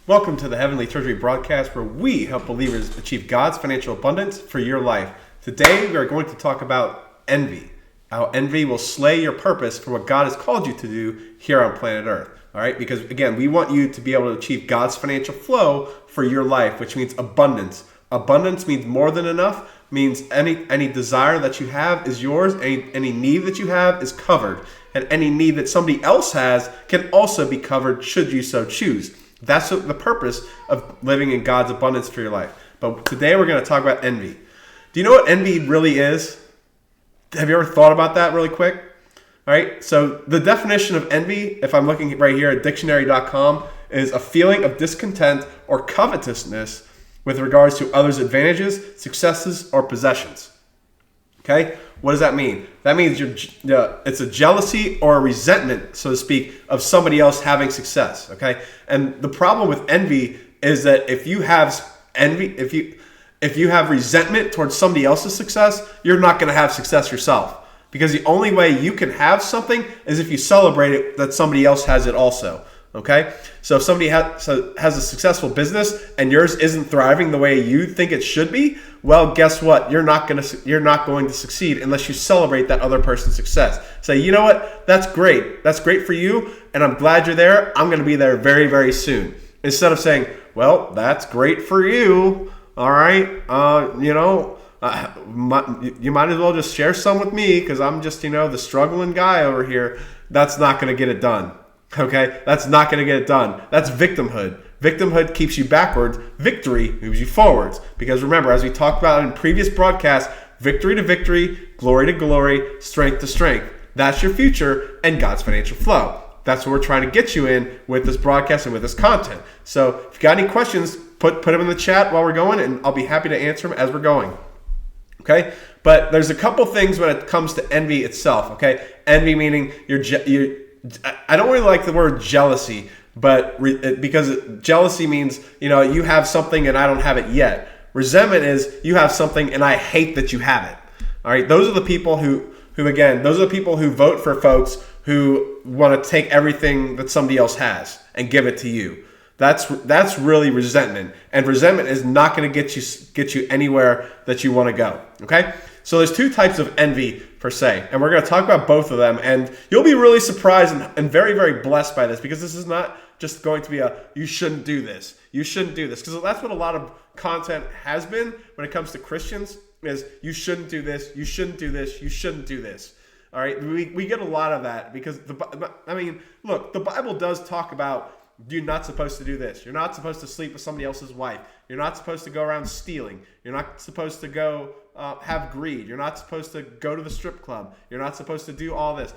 Welcome to the Heavenly Treasury broadcast where we help believers achieve God's financial abundance for your life. Today we are going to talk about envy. How envy will slay your purpose for what God has called you to do here on planet Earth. All right, because again, we want you to be able to achieve God's financial flow for your life, which means abundance. Abundance means more than enough, means any desire that you have is yours, any need that you have is covered, and any need that somebody else has can also be covered should you so choose. That's the purpose of living in God's abundance for your life. But today we're going to talk about envy. Do you know what envy really is? Have you ever thought about that really quick? All right, so the definition of envy, if I'm looking right here at dictionary.com, is a feeling of discontent or covetousness with regards to others' advantages, successes, or possessions. Okay, what does that mean? That means it's a jealousy or a resentment, so to speak, of somebody else having success. Okay, and the problem with envy is that if you have envy, if you have resentment towards somebody else's success, you're not going to have success yourself. Because the only way you can have something is if you celebrate it that somebody else has it also. Okay, so if somebody has a successful business and yours isn't thriving the way you think it should be, well, guess what? You're not going to succeed unless you celebrate that other person's success. Say, you know what? That's great. That's great for you, and I'm glad you're there. I'm going to be there very, very soon. Instead of saying, well, that's great for you. All right, you might as well just share some with me because I'm just, the struggling guy over here. That's not going to get it done. Okay, that's not going to get it done. That's victimhood. Victimhood keeps you backwards. Victory moves you forwards. Because remember, as we talked about in previous broadcasts, victory to victory, glory to glory, strength to strength. That's your future and God's financial flow. That's what we're trying to get you in with this broadcast and with this content. So if you got any questions, put them in the chat while we're going, and I'll be happy to answer them as we're going. Okay, but there's a couple things when it comes to envy itself. Okay, envy meaning I don't really like the word jealousy, but because jealousy means you have something and I don't have it yet. Resentment is you have something and I hate that you have it. All right, those are the people who vote for folks who want to take everything that somebody else has and give it to you. That's really resentment, and resentment is not going to get you anywhere that you want to go. Okay, so there's two types of envy per se, and we're going to talk about both of them, and you'll be really surprised and very, very blessed by this, because this is not just going to be you shouldn't do this, because that's what a lot of content has been when it comes to Christians, is you shouldn't do this, you shouldn't do this, you shouldn't do this. All right, we get a lot of that because look, the Bible does talk about you're not supposed to do this. You're not supposed to sleep with somebody else's wife. You're not supposed to go around stealing. You're not supposed to go have greed. You're not supposed to go to the strip club. You're not supposed to do all this.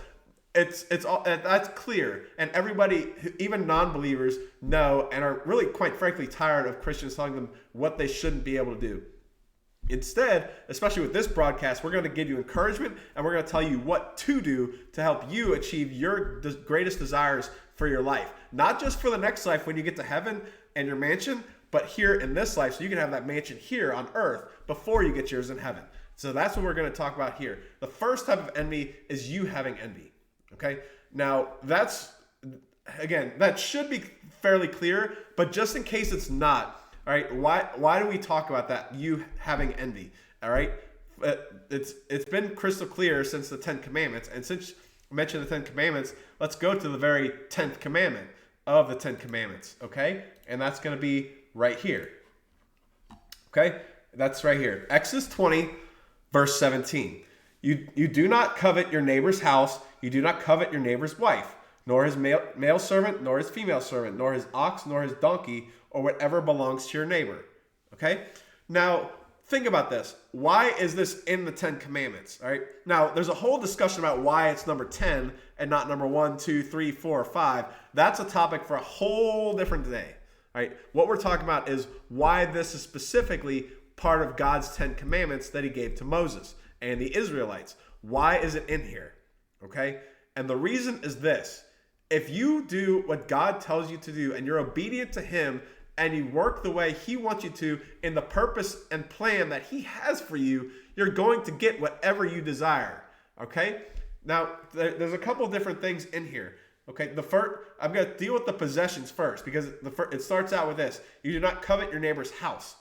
It's all that's clear, and everybody, even non-believers, know and are really, quite frankly, tired of Christians telling them what they shouldn't be able to do. Instead, especially with this broadcast, we're going to give you encouragement, and we're going to tell you what to do to help you achieve your greatest desires for your life. Not just for the next life when you get to heaven and your mansion, but here in this life, so you can have that mansion here on earth before you get yours in heaven. So that's what we're going to talk about here. The first type of envy is you having envy. Okay? Now, that should be fairly clear, but just in case it's not, all right, why do we talk about that, you having envy? All right? It's been crystal clear since the 10 Commandments, and since I mentioned the 10 Commandments, let's go to the very 10th commandment of the 10 Commandments, okay? And that's going to be right here. Okay? That's right here. Exodus 20, verse 17. You do not covet your neighbor's house. You do not covet your neighbor's wife, nor his male servant, nor his female servant, nor his ox, nor his donkey, or whatever belongs to your neighbor. Okay? Now, think about this. Why is this in the 10 Commandments? All right. Now, there's a whole discussion about why it's number 10 and not number 1, 2, 3, 4, or 5. That's a topic for a whole different day. All right. What we're talking about is why this is specifically part of God's 10 Commandments that he gave to Moses and the Israelites. Why is it in here? Okay. And the reason is this. If you do what God tells you to do and you're obedient to him, and you work the way he wants you to in the purpose and plan that he has for you, you're going to get whatever you desire. Okay? Now, there's a couple different things in here. Okay, I'm going to deal with the possessions first because it starts out with this: you do not covet your neighbor's house.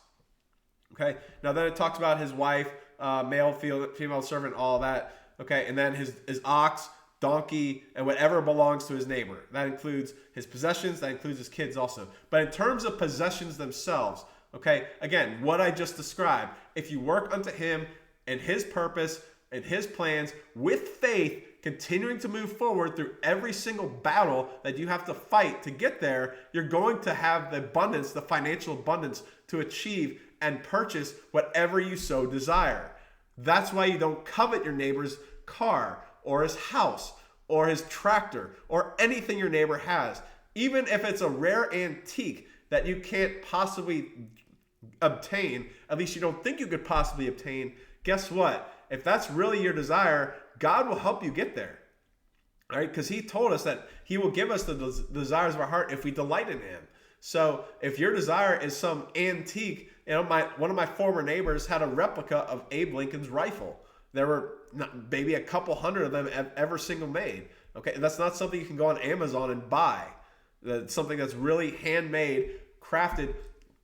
Okay, now then it talks about his wife, male, female servant, all that. Okay, and then his ox, donkey, and whatever belongs to his neighbor. That includes his possessions. That includes his kids also. But in terms of possessions themselves, okay, again, what I just described: if you work unto him and his purpose and his plans with faith, continuing to move forward through every single battle that you have to fight to get there, you're going to have the abundance, the financial abundance to achieve and purchase whatever you so desire. That's why you don't covet your neighbor's car or his house or his tractor or anything your neighbor has. Even if it's a rare antique that you can't possibly obtain, at least you don't think you could possibly obtain, guess what? If that's really your desire, God will help you get there. All right? Because he told us that he will give us the desires of our heart if we delight in him. So if your desire is some antique, one of my former neighbors had a replica of Abe Lincoln's rifle. There were maybe a couple hundred of them ever single made. Okay, that's not something you can go on Amazon and buy. That's something that's really handmade, crafted,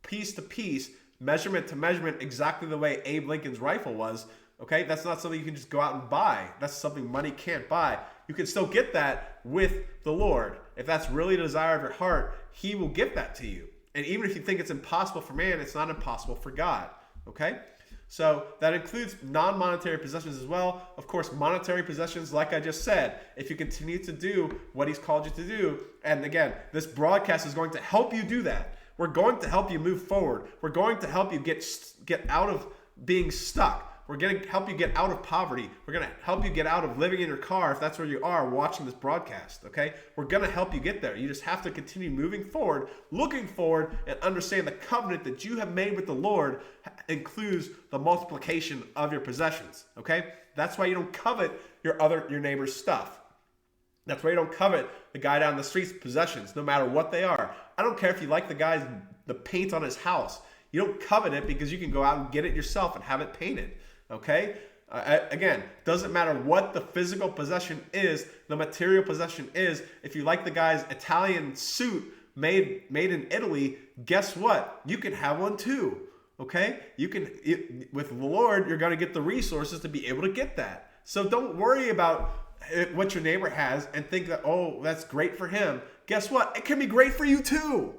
piece to piece, measurement to measurement, exactly the way Abe Lincoln's rifle was. Okay, that's not something you can just go out and buy. That's something money can't buy. You can still get that with the Lord. If that's really the desire of your heart, he will give that to you. And even if you think it's impossible for man, it's not impossible for God. Okay? So that includes non-monetary possessions as well. Of course, monetary possessions, like I just said, if you continue to do what he's called you to do, and again, this broadcast is going to help you do that. We're going to help you move forward. We're going to help you get out of being stuck. We're going to help you get out of poverty. We're going to help you get out of living in your car if that's where you are watching this broadcast, okay? We're going to help you get there. You just have to continue moving forward, looking forward, and understand the covenant that you have made with the Lord includes the multiplication of your possessions, okay? That's why you don't covet your neighbor's stuff. That's why you don't covet the guy down the street's possessions, no matter what they are. I don't care if you like the paint on his house. You don't covet it because you can go out and get it yourself and have it painted. Okay? Again, doesn't matter what the physical possession is, the material possession is. If you like the guy's Italian suit made in Italy, guess what? You can have one too. Okay? With the Lord, you're going to get the resources to be able to get that. So don't worry about what your neighbor has and think that, oh, that's great for him. Guess what? It can be great for you too.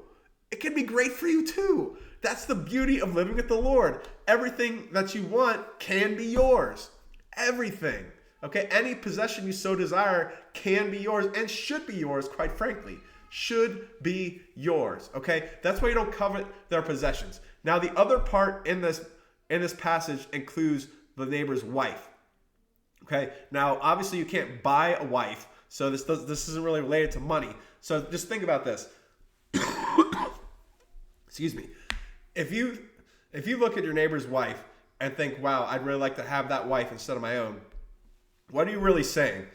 It can be great for you too. That's the beauty of living with the Lord. Everything that you want can be yours. Everything. Okay? Any possession you so desire can be yours and should be yours, quite frankly. Should be yours. Okay? That's why you don't covet their possessions. Now, the other part in this passage includes the neighbor's wife. Okay? Now, obviously you can't buy a wife, so this isn't really related to money. So just think about this. Excuse me. If you look at your neighbor's wife and think, wow, I'd really like to have that wife instead of my own, what are you really saying?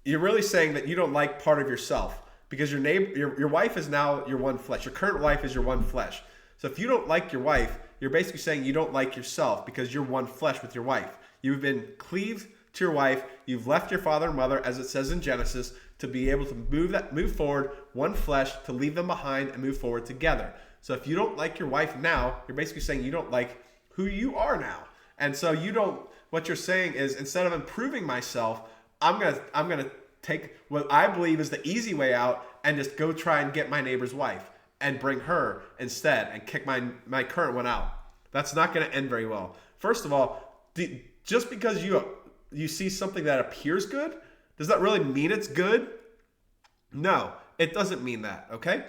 You're really saying that you don't like part of yourself because your wife is now your one flesh. Your current wife is your one flesh. So if you don't like your wife, you're basically saying you don't like yourself because you're one flesh with your wife. You've been cleaved to your wife. You've left your father and mother, as it says in Genesis, to be able to move forward, one flesh, to leave them behind and move forward together. So if you don't like your wife now, you're basically saying you don't like who you are now. And so what you're saying is, instead of improving myself, I'm gonna take what I believe is the easy way out and just go try and get my neighbor's wife and bring her instead and kick my current one out. That's not going to end very well. First of all, just because you see something that appears good, does that really mean it's good? No, it doesn't mean that, okay?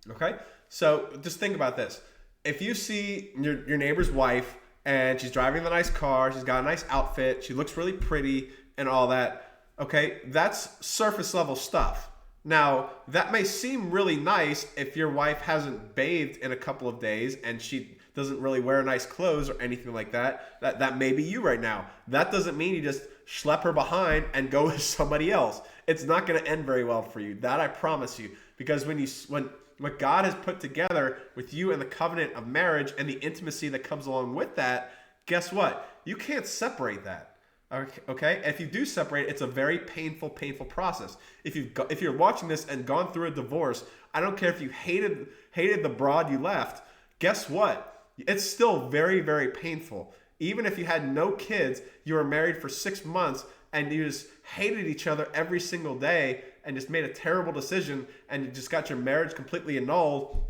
Okay? So just think about this. If you see your neighbor's wife and she's driving the nice car, she's got a nice outfit, she looks really pretty and all that, okay, that's surface level stuff. Now, that may seem really nice if your wife hasn't bathed in a couple of days and she doesn't really wear nice clothes or anything like that. That may be you right now. That doesn't mean you just schlep her behind and go with somebody else. It's not going to end very well for you. That I promise you. Because when what God has put together with you and the covenant of marriage and the intimacy that comes along with that, guess what? You can't separate that. Okay, if you do separate, it's a very painful process. If you're watching this and gone through a divorce, I don't care if you hated the broad you left. Guess what? It's still very, very painful. Even if you had no kids, you were married for 6 months and you just hated each other every single day and just made a terrible decision and you just got your marriage completely annulled,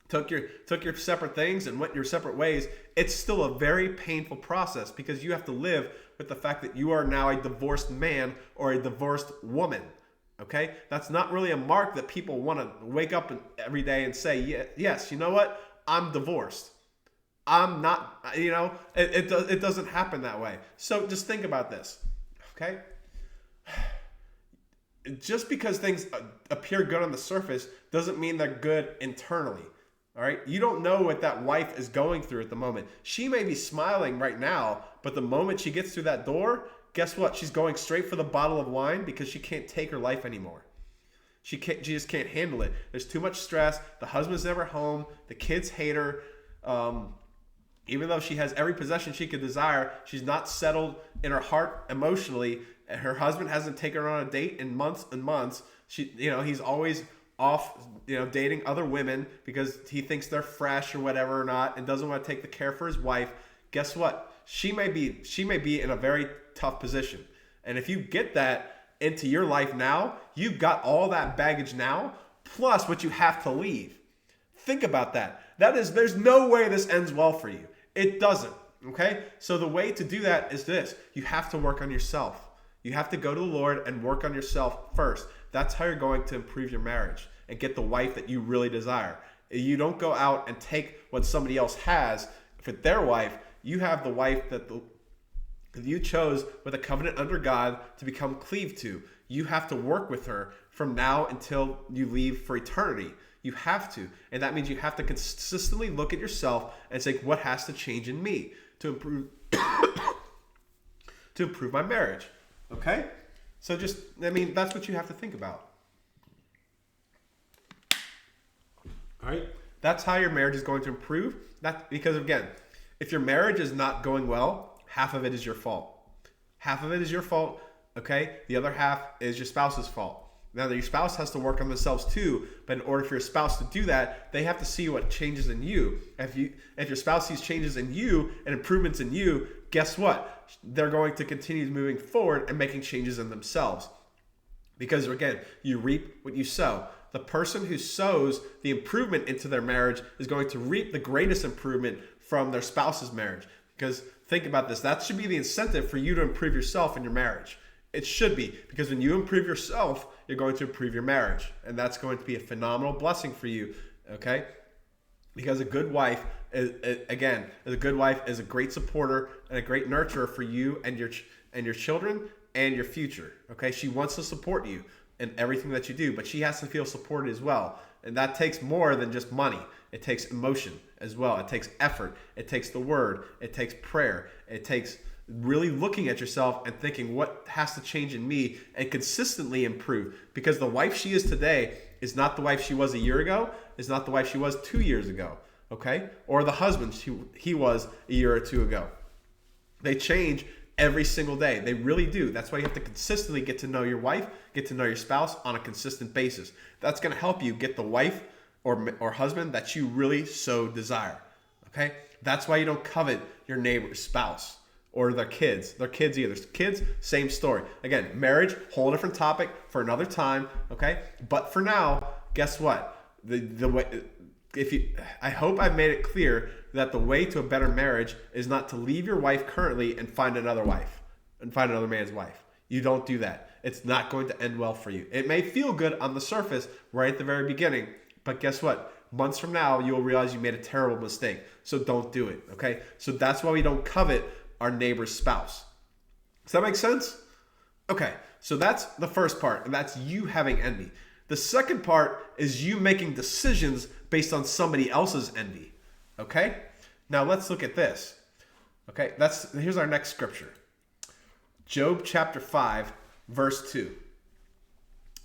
took your separate things and went your separate ways. It's still a very painful process because you have to live with the fact that you are now a divorced man or a divorced woman. Okay? That's not really a mark that people want to wake up every day and say, yes, you know what? I'm divorced. I'm not, it doesn't happen that way. So just think about this. Okay? Just because things appear good on the surface doesn't mean they're good internally. All right? You don't know what that wife is going through at the moment. She may be smiling right now, but the moment she gets through that door, guess what? She's going straight for the bottle of wine because she can't take her life anymore. She just can't handle it. There's too much stress. The husband's never home. The kids hate her. Even though she has every possession she could desire, she's not settled in her heart emotionally. Her husband hasn't taken her on a date in months and months. He's always off, dating other women because he thinks they're fresh or whatever or not, and doesn't want to take the care for his wife. Guess what? She may be in a very tough position. And if you get that into your life now, you've got all that baggage now, plus what you have to leave. Think about that. There's no way this ends well for you. It doesn't. Okay? So the way to do that is this. You have to work on yourself. You have to go to the Lord and work on yourself first. That's how you're going to improve your marriage and get the wife that you really desire. You don't go out and take what somebody else has for their wife. You have the wife that you chose with a covenant under God to become cleaved to. You have to work with her from now until you leave for eternity. You have to. And that means you have to consistently look at yourself and say, what has to change in me to improve to improve my marriage? Okay? So that's what you have to think about. All right? That's how your marriage is going to improve. Because again, if your marriage is not going well, half of it is your fault. Half of it is your fault, okay? The other half is your spouse's fault. Now, your spouse has to work on themselves too, but in order for your spouse to do that, they have to see what changes in you. If your spouse sees changes in you and improvements in you, guess what? They're going to continue moving forward and making changes in themselves. Because again, you reap what you sow. The person who sows the improvement into their marriage is going to reap the greatest improvement from their spouse's marriage. Because think about this, that should be the incentive for you to improve yourself in your marriage. It should be, because when you improve yourself, you're going to improve your marriage. And that's going to be a phenomenal blessing for you, okay? Because a good wife, is a great supporter and a great nurturer for you and your children and your future, okay? She wants to support you in everything that you do, but she has to feel supported as well. And that takes more than just money. It takes emotion as well. It takes effort. It takes the word. It takes prayer. It takes really looking at yourself and thinking what has to change in me and consistently improve, because the wife she is today is not the wife she was a year ago, is not the wife she was 2 years ago, okay? Or the husband he was a year or two ago. They change every single day. They really do. That's why you have to consistently get to know your wife, get to know your spouse on a consistent basis. That's going to help you get the wife or husband that you really so desire, okay? That's why you don't covet your neighbor's spouse or their kids. Their kids either. Kids, same story. Again, marriage, whole different topic for another time, okay? But for now, guess what? I hope I've made it clear that the way to a better marriage is not to leave your wife currently and find another wife and find another man's wife. You don't do that. It's not going to end well for you. It may feel good on the surface right at the very beginning, but guess what? Months from now, you'll realize you made a terrible mistake. So don't do it, okay? So that's why we don't covet our neighbor's spouse. Does that make sense? Okay, so that's the first part, and that's you having envy. The second part is you making decisions based on somebody else's envy. Okay? Now let's look at this. Okay, here's our next scripture. Job chapter 5, verse 2.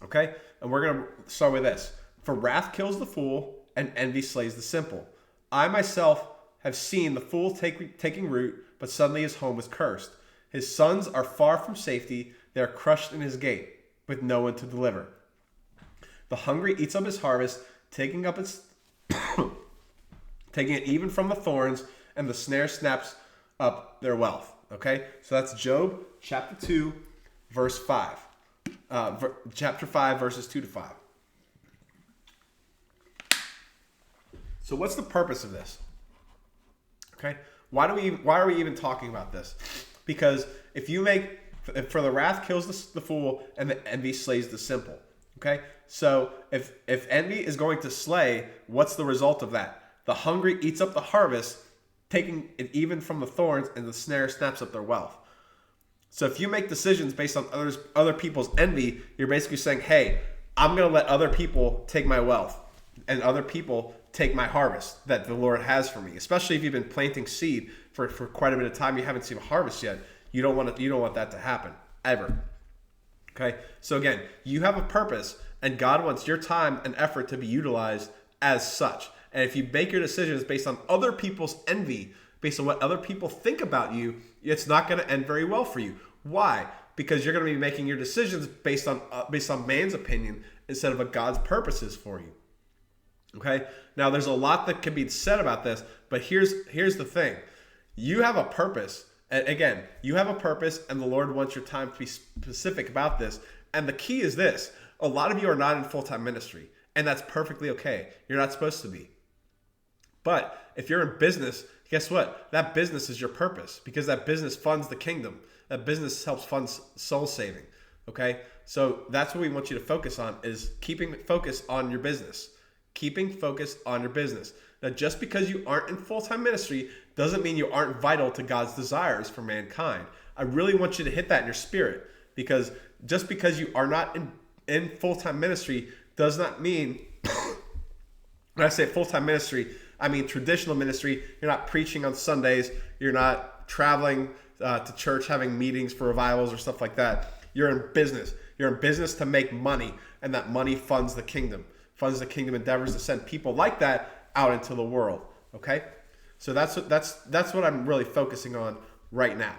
Okay? And we're going to start with this. For wrath kills the fool, and envy slays the simple. I myself have seen the fool taking root, but suddenly his home was cursed. His sons are far from safety. They are crushed in his gate, with no one to deliver. The hungry eats up his harvest, taking up its taking it even from the thorns, and the snare snaps up their wealth. Okay, so that's Job chapter 2, verse 5. Chapter 5, verses 2 to 5. So what's the purpose of this? Okay, why are we even talking about this? Because for the wrath kills the fool, and the envy slays the simple. Okay, so if envy is going to slay, what's the result of that? The hungry eats up the harvest, taking it even from the thorns, and the snare snaps up their wealth. So if you make decisions based on other people's envy, you're basically saying, hey, I'm going to let other people take my wealth and other people take my harvest that the Lord has for me. Especially if you've been planting seed for quite a bit of time, you haven't seen a harvest yet. You don't want that to happen ever. Okay, so again, you have a purpose, and God wants your time and effort to be utilized as such. And if you make your decisions based on other people's envy, based on what other people think about you, it's not going to end very well for you. Why? Because you're going to be making your decisions based on man's opinion instead of what God's purposes for you. Okay. Now, there's a lot that can be said about this, but here's the thing: you have a purpose. And again, you have a purpose, and the Lord wants your time to be specific about this. And the key is this: a lot of you are not in full-time ministry, and that's perfectly okay. You're not supposed to be. But if you're in business, guess what? That business is your purpose, because that business funds the kingdom. That business helps fund soul saving. Okay? So that's what we want you to focus on, is keeping focus on your business. Keeping focus on your business. Now, just because you aren't in full-time ministry doesn't mean you aren't vital to God's desires for mankind. I really want you to hit that in your spirit, because just because you are not in full-time ministry does not mean, when I say full-time ministry, I mean traditional ministry. You're not preaching on Sundays. You're not traveling to church, having meetings for revivals or stuff like that. You're in business. You're in business to make money, and that money funds the kingdom. Funds the kingdom endeavors to send people like that out into the world. Okay, so that's what I'm really focusing on right now.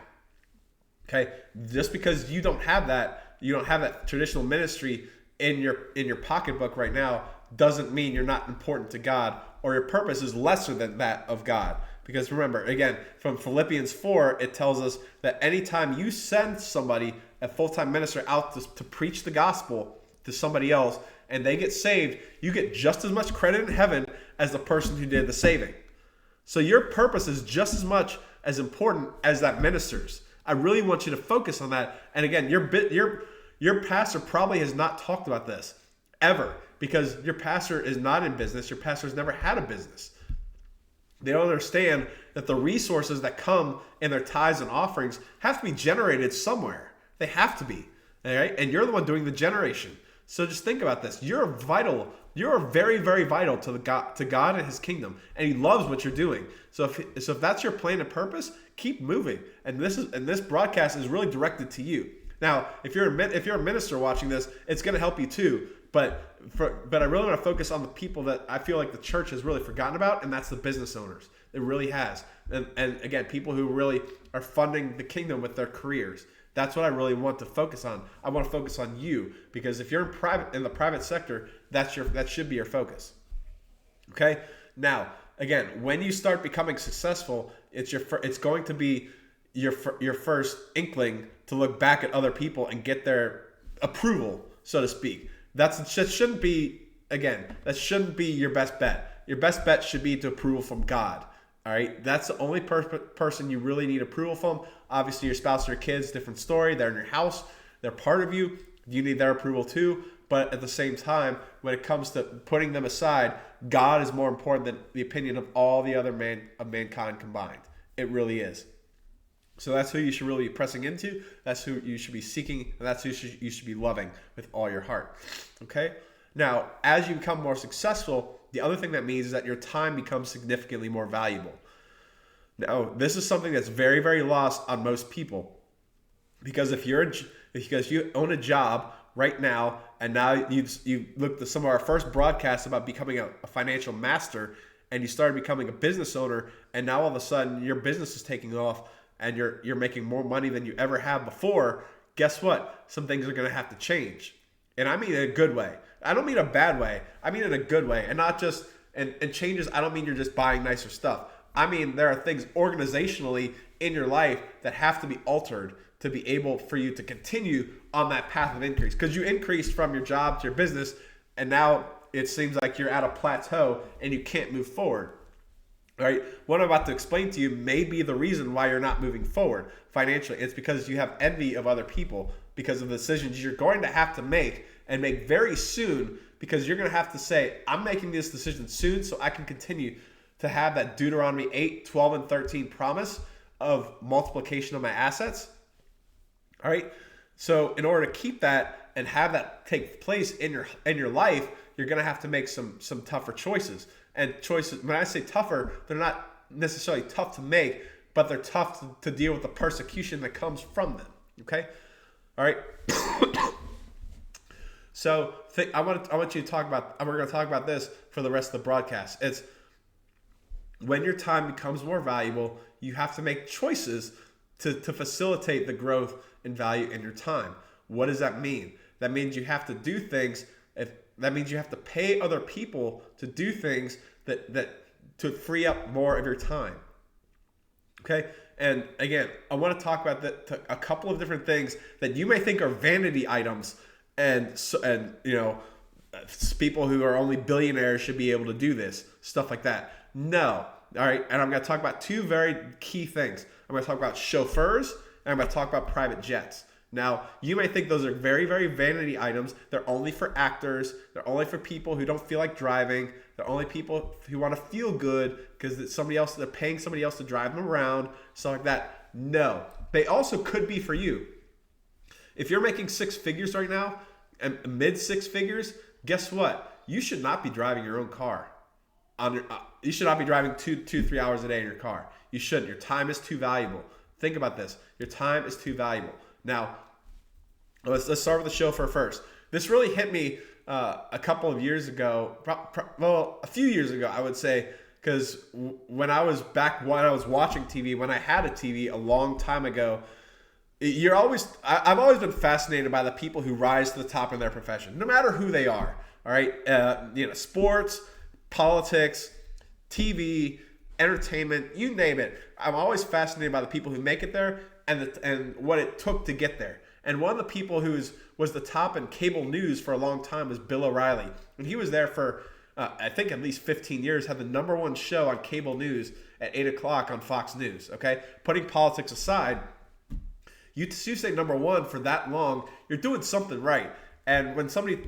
Okay, just because you don't have that traditional ministry in your pocketbook right now, doesn't mean you're not important to God, or your purpose is lesser than that of God. Because remember, again, from Philippians 4, it tells us that anytime you send somebody, a full-time minister, out to preach the gospel to somebody else, and they get saved, you get just as much credit in heaven as the person who did the saving. So your purpose is just as much as important as that minister's. I really want you to focus on that. And again, your pastor probably has not talked about this ever, because your pastor is not in business. Your pastor has never had a business. They don't understand that the resources that come in their tithes and offerings have to be generated somewhere. They have to be. All right? And you're the one doing the generation. So just think about this. You're vital. You're very, very vital to God and His kingdom, and He loves what you're doing. So if that's your plan and purpose, keep moving. And this broadcast is really directed to you. Now, if you're a minister watching this, it's going to help you too. But I really want to focus on the people that I feel like the church has really forgotten about, and that's the business owners. It really has. And again, people who really are funding the kingdom with their careers. That's what I really want to focus on. I want to focus on you, because if you're in the private sector, that should be your focus. Okay? Now, again, when you start becoming successful, it's going to be your first inkling to look back at other people and get their approval, so to speak. That shouldn't be your best bet. Your best bet should be to approval from God. All right, that's the only person you really need approval from. Obviously, your spouse or your kids, different story. They're in your house. They're part of you. You need their approval too. But at the same time, when it comes to putting them aside, God is more important than the opinion of all the other mankind combined. It really is. So that's who you should really be pressing into. That's who you should be seeking. And that's who you should be loving with all your heart. Okay? Now, as you become more successful, the other thing that means is that your time becomes significantly more valuable. Now, this is something that's very, very lost on most people. Because if you own a job right now, and now you looked at some of our first broadcasts about becoming a financial master, and you started becoming a business owner, and now all of a sudden your business is taking off, and you're making more money than you ever have before, guess what? Some things are going to have to change. And I mean in a good way. I don't mean a bad way. I mean in a good way. And not just, and changes, I don't mean you're just buying nicer stuff. I mean there are things organizationally in your life that have to be altered to be able for you to continue on that path of increase. Because you increased from your job to your business, and now it seems like you're at a plateau and you can't move forward. All right, what I'm about to explain to you may be the reason why you're not moving forward financially. It's because you have envy of other people because of the decisions you're going to have to make and make very soon, because you're going to have to say, I'm making this decision soon so I can continue to have that Deuteronomy 8, 12, and 13 promise of multiplication of my assets. All right, so in order to keep that and have that take place in your life, you're going to have to make some tougher choices. And choices, when I say tougher, they're not necessarily tough to make, but they're tough to deal with the persecution that comes from them. Okay? All right. So I want you to talk about, we're going to talk about this for the rest of the broadcast. It's when your time becomes more valuable, you have to make choices to facilitate the growth and value in your time. What does that mean? That means you have to do things. That means you have to pay other people to do things that to free up more of your time. Okay? And again, I want to talk about a couple of different things that you may think are vanity items, and people who are only billionaires should be able to do this, stuff like that. No. All right, and I'm going to talk about two very key things. I'm going to talk about chauffeurs, and I'm going to talk about private jets. Now, you may think those are very, very vanity items. They're only for actors. They're only for people who don't feel like driving. They're only people who want to feel good because they're paying somebody else to drive them around, stuff like that. No, they also could be for you. If you're making six figures right now, and mid six figures, guess what? You should not be driving your own car. You should not be driving 3 hours a day in your car. You shouldn't. Your time is too valuable. Think about this. Your time is too valuable. Now, let's start with the chauffeur first. This really hit me a couple of years ago. A few years ago, I would say, because when I was watching TV, when I had a TV a long time ago, I've always been fascinated by the people who rise to the top in their profession, no matter who they are. All right, sports, politics, TV, entertainment, you name it. I'm always fascinated by the people who make it there and what it took to get there. And one of the people who was the top in cable news for a long time was Bill O'Reilly. And he was there for, I think, at least 15 years, had the number one show on cable news at 8 o'clock on Fox News. Okay, putting politics aside, you stay number one for that long, you're doing something right. And when somebody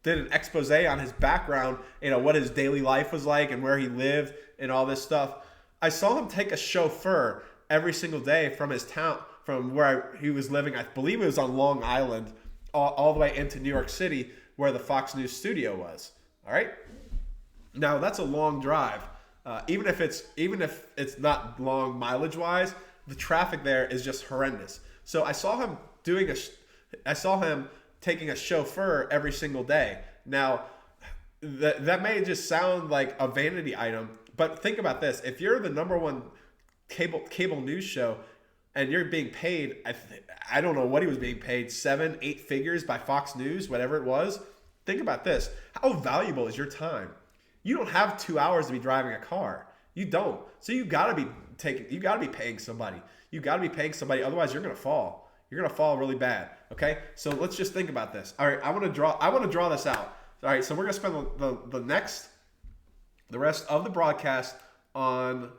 did an expose on his background, what his daily life was like and where he lived and all this stuff, I saw him take a chauffeur every single day from his town, from where he was living. I believe it was on Long Island, all the way into New York City, where the Fox News studio was. All right. Now that's a long drive. Even if it's not long mileage wise, the traffic there is just horrendous. So I saw him taking a chauffeur every single day. Now, that may just sound like a vanity item, but think about this. If you're the number one cable news show and you're being paid, I don't know what he was being paid, 7-8 figures by Fox News, whatever it was. Think about this. How valuable is your time? You don't have 2 hours to be driving a car. You don't. So you gotta be paying somebody. You gotta be paying somebody, otherwise you're gonna fall. You're gonna fall really bad. Okay? So let's just think about this. All right, I wanna draw this out. All right, so we're gonna spend the rest of the broadcast on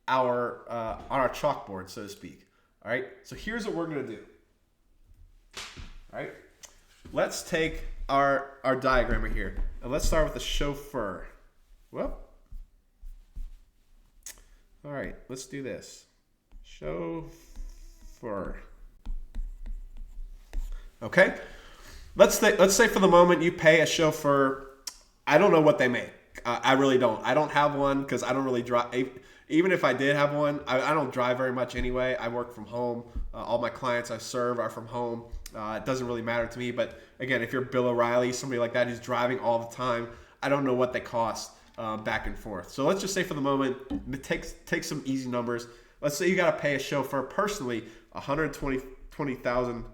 our chalkboard, so to speak. All right, so here's what we're gonna do. All right, let's take our diagram right here, and let's start with the chauffeur. Well, all right, let's do this. Chauffeur. Okay, let's say for the moment you pay a chauffeur. I don't know what they make. I really don't. I don't have one because I don't really drive. Even if I did have one, I don't drive very much anyway. I work from home. All my clients I serve are from home. It doesn't really matter to me. But again, if you're Bill O'Reilly, somebody like that who's driving all the time, I don't know what they cost back and forth. So let's just say for the moment, take some easy numbers. Let's say you got to pay a chauffeur personally $120,000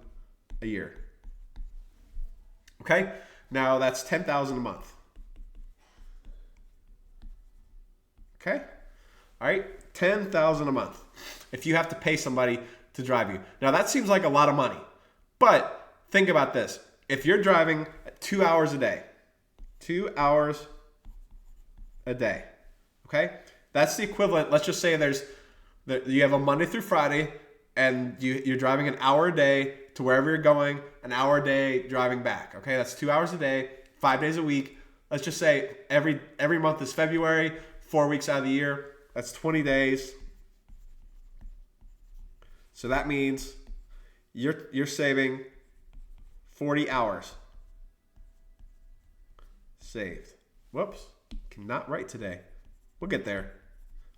a year. Okay? Now that's $10,000 a month. Okay? All right? $10,000 a month. If you have to pay somebody to drive you. Now that seems like a lot of money. But think about this. If you're driving 2 hours a day, 2 hours a day, okay? That's the equivalent. Let's just say you have a Monday through Friday, and you're driving an hour a day to wherever you're going, an hour a day driving back, okay? That's 2 hours a day, 5 days a week. Let's just say every month is February, 4 weeks out of the year. That's 20 days. So that means you're saving 40 hours saved. Whoops, cannot write today. We'll get there.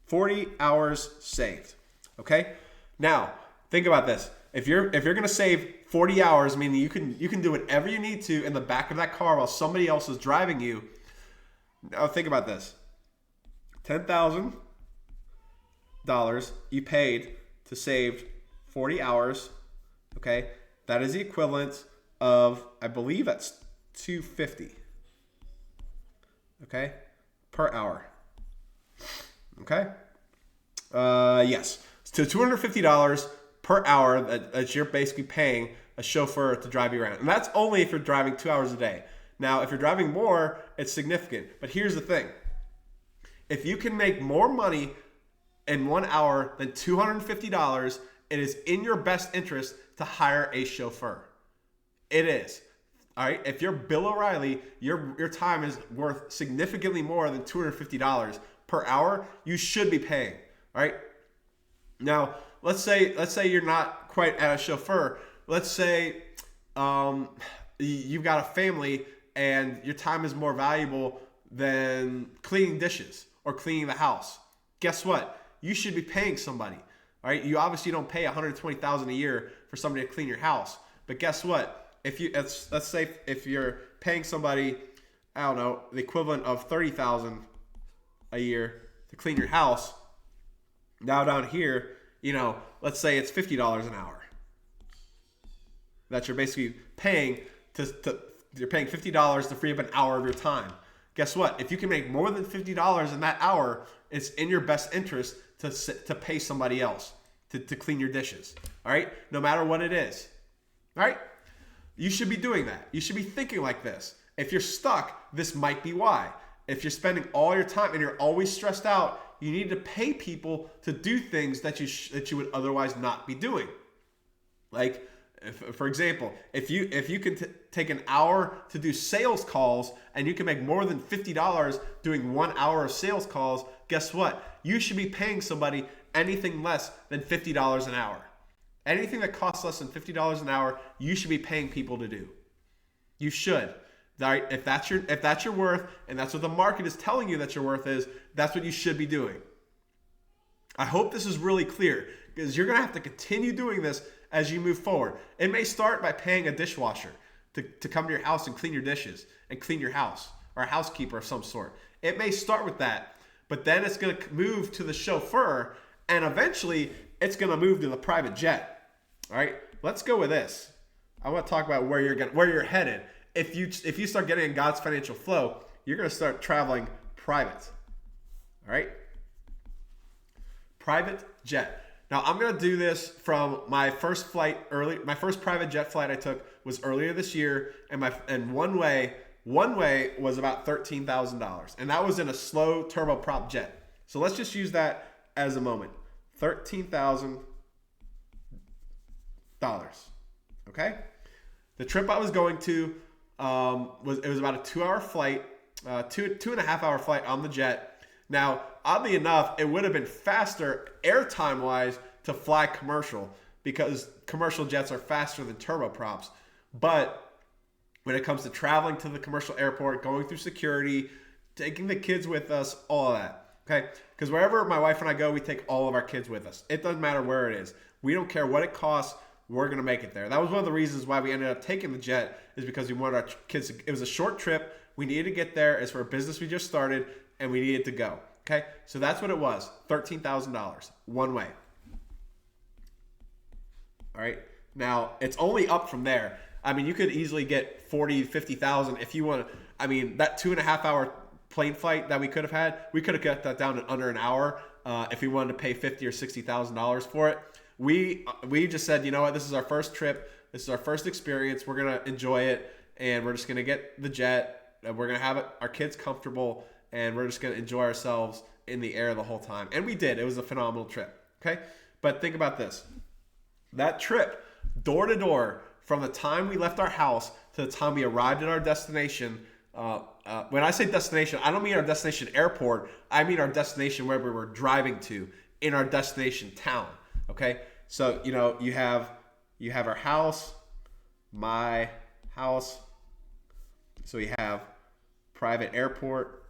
40 hours saved. Okay? Now, think about this. If you're going to save 40 hours, meaning you can do whatever you need to in the back of that car while somebody else is driving you. Now think about this. $10,000 you paid to save 40 hours. Okay? That is the equivalent of, I believe that's $250. Okay? Per hour. Okay? Yes. So $250 per hour that you're basically paying a chauffeur to drive you around. And that's only if you're driving 2 hours a day. Now, if you're driving more, it's significant. But here's the thing. If you can make more money in 1 hour than $250, it is in your best interest to hire a chauffeur. It is. All right? If you're Bill O'Reilly, your time is worth significantly more than $250 per hour. You should be paying. All right? Now, let's say you're not quite at a chauffeur. Let's say you've got a family and your time is more valuable than cleaning dishes or cleaning the house. Guess what? You should be paying somebody. All right? You obviously don't pay $120,000 a year for somebody to clean your house. But guess what? Let's say if you're paying somebody, I don't know, the equivalent of $30,000 a year to clean your house. Now down here, let's say it's $50 an hour that you're basically paying you're paying $50 to free up an hour of your time. Guess what? If you can make more than $50 in that hour, it's in your best interest to pay somebody else to clean your dishes. All right? No matter what it is. All right? You should be doing that. You should be thinking like this. If you're stuck, this might be why. If you're spending all your time and you're always stressed out, you need to pay people to do things that you would otherwise not be doing. Like, for example, if you can take an hour to do sales calls and you can make more than $50 doing 1 hour of sales calls, guess what? You should be paying somebody anything less than $50 an hour. Anything that costs less than $50 an hour, you should be paying people to do. You should. Right? If that's your worth, and that's what the market is telling you that your worth is, that's what you should be doing. I hope this is really clear, because you're going to have to continue doing this as you move forward. It may start by paying a dishwasher to come to your house and clean your dishes and clean your house, or a housekeeper of some sort. It may start with that, but then it's going to move to the chauffeur, and eventually it's going to move to the private jet. All right, let's go with this. I want to talk about where you're headed. If you start getting in God's financial flow, you're going to start traveling private. All right? Private jet. Now, I'm going to do this from my first flight my first private jet flight I took was earlier this year, and one way was about $13,000. And that was in a slow turboprop jet. So let's just use that as a moment. $13,000. Okay? The trip I was going to was about a 2-hour flight, two and a half hour flight on the jet. Now, oddly enough, it would have been faster airtime wise to fly commercial because commercial jets are faster than turboprops. But when it comes to traveling to the commercial airport, going through security, taking the kids with us, all of that. Okay? Because wherever my wife and I go, we take all of our kids with us. It doesn't matter where it is. We don't care what it costs. We're going to make it there. That was one of the reasons why we ended up taking the jet, is because we wanted our kids to, it was a short trip. We needed to get there. It's for a business we just started, and we needed to go. Okay? So that's what it was. $13,000 one way. All right. Now it's only up from there. I mean, you could easily get 40, 50,000 if you want to. I mean, that 2.5 hour plane flight that we could have had, we could have got that down in under an hour if we wanted to pay $50,000 or $60,000 for it. We just said, you know what, this is our first trip, this is our first experience. We're gonna enjoy it, and we're just gonna get the jet. And we're gonna have our kids comfortable, and we're just gonna enjoy ourselves in the air the whole time. And we did. It was a phenomenal trip. Okay, but think about this: that trip, door to door, from the time we left our house to the time we arrived at our destination. When I say destination, I don't mean our destination airport. I mean our destination where we were driving to in our destination town. Okay, so you have our house, my house. So we have private airport.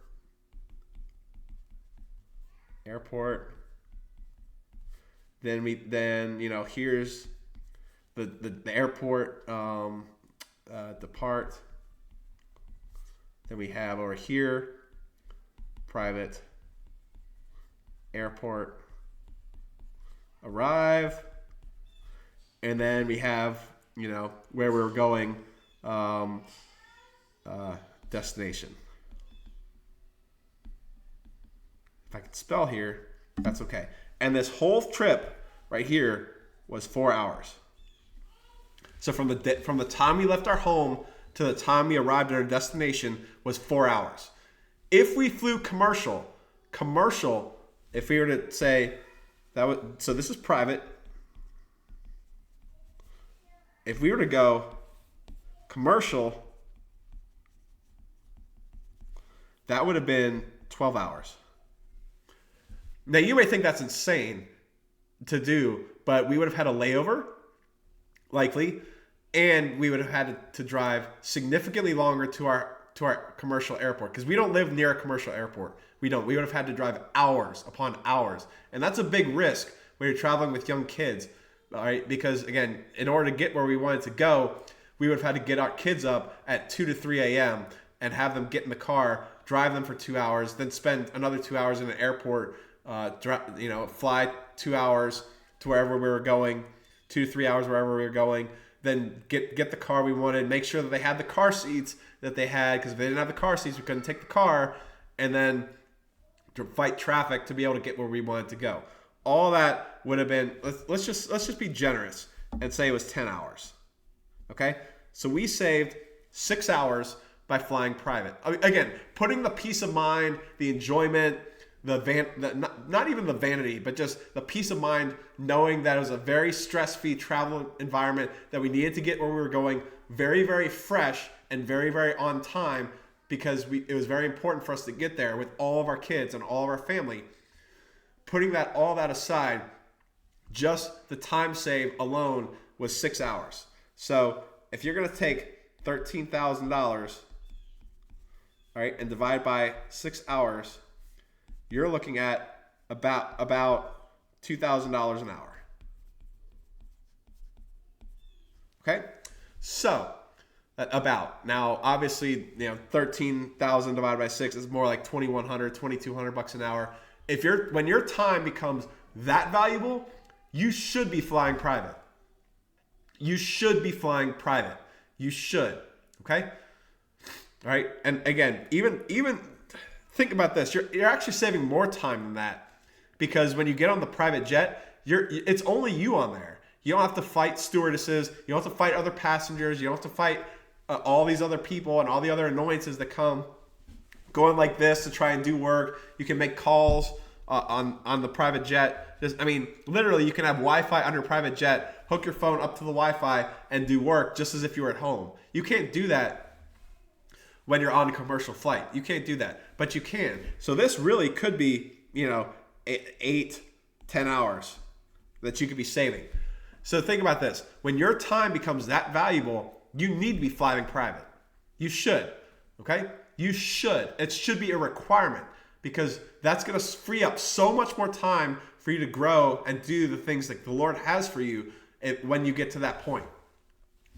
Then here's the airport depart. Then we have over here private airport arrive, and then we have where we're going destination. If I can spell here, that's okay. And this whole trip right here was 4 hours. So from the time we left our home to the time we arrived at our destination was 4 hours. If we flew commercial, if we were to say that would, so this is private. If we were to go commercial, that would have been 12 hours. Now you may think that's insane to do, but we would have had a layover, likely, and we would have had to drive significantly longer to our commercial airport, because we don't live near a commercial airport. We don't. We would have had to drive hours upon hours, and that's a big risk when you're traveling with young kids, all right? Because again, in order to get where we wanted to go, we would have had to get our kids up at 2 to 3 a.m. and have them get in the car, drive them for 2 hours, then spend another 2 hours in an airport, fly 2 hours to wherever we were going, 2 to 3 hours wherever we were going. Then get the car we wanted, make sure that they had the car seats that they had, because if they didn't have the car seats, we couldn't take the car, and then to fight traffic to be able to get where we wanted to go. All that would have been, let's just be generous and say it was 10 hours. Okay? So we saved 6 hours by flying private. Again, putting the peace of mind, the enjoyment, not even the vanity, but just the peace of mind, knowing that it was a very stress-free travel environment, that we needed to get where we were going very, very fresh and very, very on time, because it was very important for us to get there with all of our kids and all of our family. Putting all that aside, just the time save alone was 6 hours. So if you're going to take $13,000, all right, and divide by 6 hours, you're looking at about $2,000 an hour. Okay, so now obviously 13,000 divided by 6 is more like $2,100, $2,200 an hour. When your time becomes that valuable, you should be flying private. You should be flying private. You should. Okay. All right. And again, even think about this. You're actually saving more time than that, because when you get on the private jet, it's only you on there. You don't have to fight stewardesses. You don't have to fight other passengers. You don't have to fight all these other people and all the other annoyances that come going like this to try and do work. You can make calls on the private jet. Literally, you can have Wi-Fi on your private jet, hook your phone up to the Wi-Fi, and do work just as if you were at home. You can't do that when you're on a commercial flight. You can't do that, but you can. So this really could be, 8, 10 hours that you could be saving. So think about this. When your time becomes that valuable, you need to be flying private. You should, okay? You should. It should be a requirement, because that's going to free up so much more time for you to grow and do the things that the Lord has for you when you get to that point.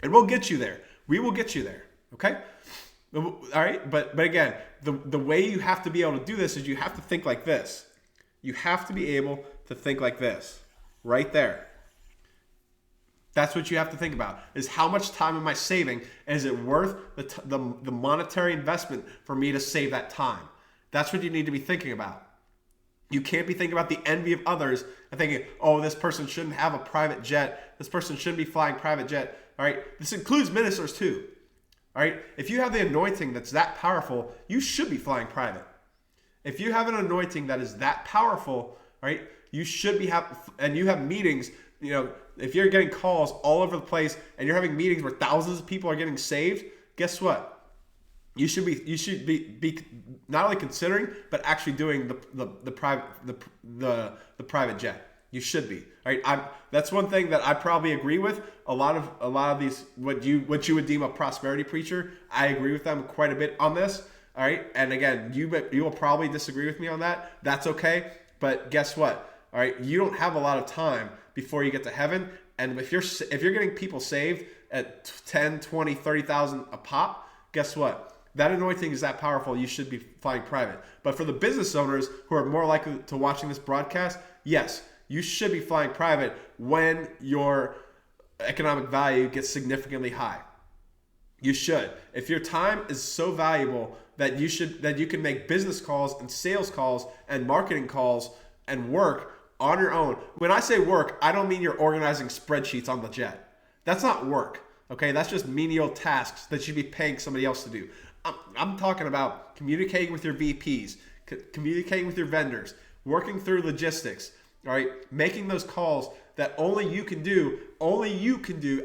And we'll get you there. We will get you there, okay? All right, but again, the way you have to be able to do this is you have to think like this. You have to be able to think like this, right there. That's what you have to think about, is how much time am I saving? And is it worth the monetary investment for me to save that time? That's what you need to be thinking about. You can't be thinking about the envy of others and thinking, oh, this person shouldn't have a private jet. This person shouldn't be flying private jet. All right. This includes ministers too. All right. If you have the anointing that's that powerful, you should be flying private. If you have an anointing that is that powerful, right, you should be and you have meetings, if you're getting calls all over the place and you're having meetings where thousands of people are getting saved, guess what? You should be not only considering, but actually doing the private jet. You should be. Right? That's one thing that I probably agree with. A lot of these what you would deem a prosperity preacher, I agree with them quite a bit on this. All right. And again, you will probably disagree with me on that. That's okay. But guess what? All right. You don't have a lot of time before you get to heaven. And if you're getting people saved at 10, 20, 30,000 a pop, guess what? That anointing is that powerful. You should be flying private. But for the business owners who are more likely to watching this broadcast, yes, you should be flying private when your economic value gets significantly high. You should. If your time is so valuable that you can make business calls and sales calls and marketing calls and work on your own. When I say work, I don't mean you're organizing spreadsheets on the jet. That's not work. Okay, that's just menial tasks that you'd be paying somebody else to do. I'm talking about communicating with your VPs, communicating with your vendors, working through logistics, all right, making those calls that only you can do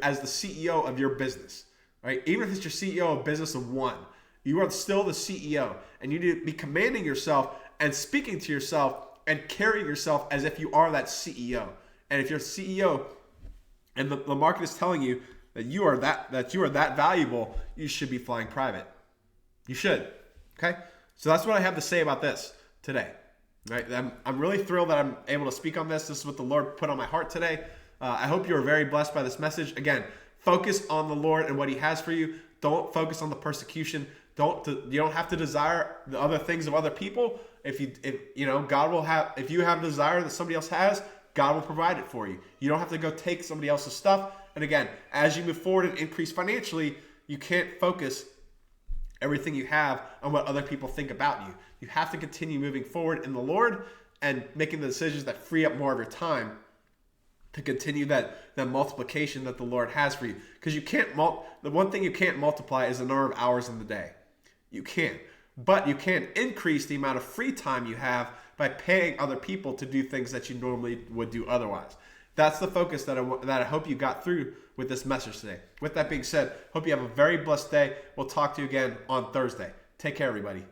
as the CEO of your business, right? Even if it's your CEO of business of one, you are still the CEO, and you need to be commanding yourself and speaking to yourself and carrying yourself as if you are that CEO. And if you're CEO and the market is telling you that you are that valuable, you should be flying private. You should. Okay? So that's what I have to say about this today. Right? I'm really thrilled that I'm able to speak on this. This is what the Lord put on my heart today. I hope you are very blessed by this message. Again, focus on the Lord and what He has for you. Don't focus on the persecution. You don't have to desire the other things of other people. If God will have, if you have a desire that somebody else has, God will provide it for you. You don't have to go take somebody else's stuff. And again, as you move forward and increase financially, you can't focus everything you have on what other people think about you. You have to continue moving forward in the Lord and making the decisions that free up more of your time to continue that multiplication that the Lord has for you. Because the one thing you can't multiply is the number of hours in the day. You can't. But you can increase the amount of free time you have by paying other people to do things that you normally would do otherwise. That's the focus that I hope you got through with this message today. With that being said, hope you have a very blessed day. We'll talk to you again on Thursday. Take care, everybody.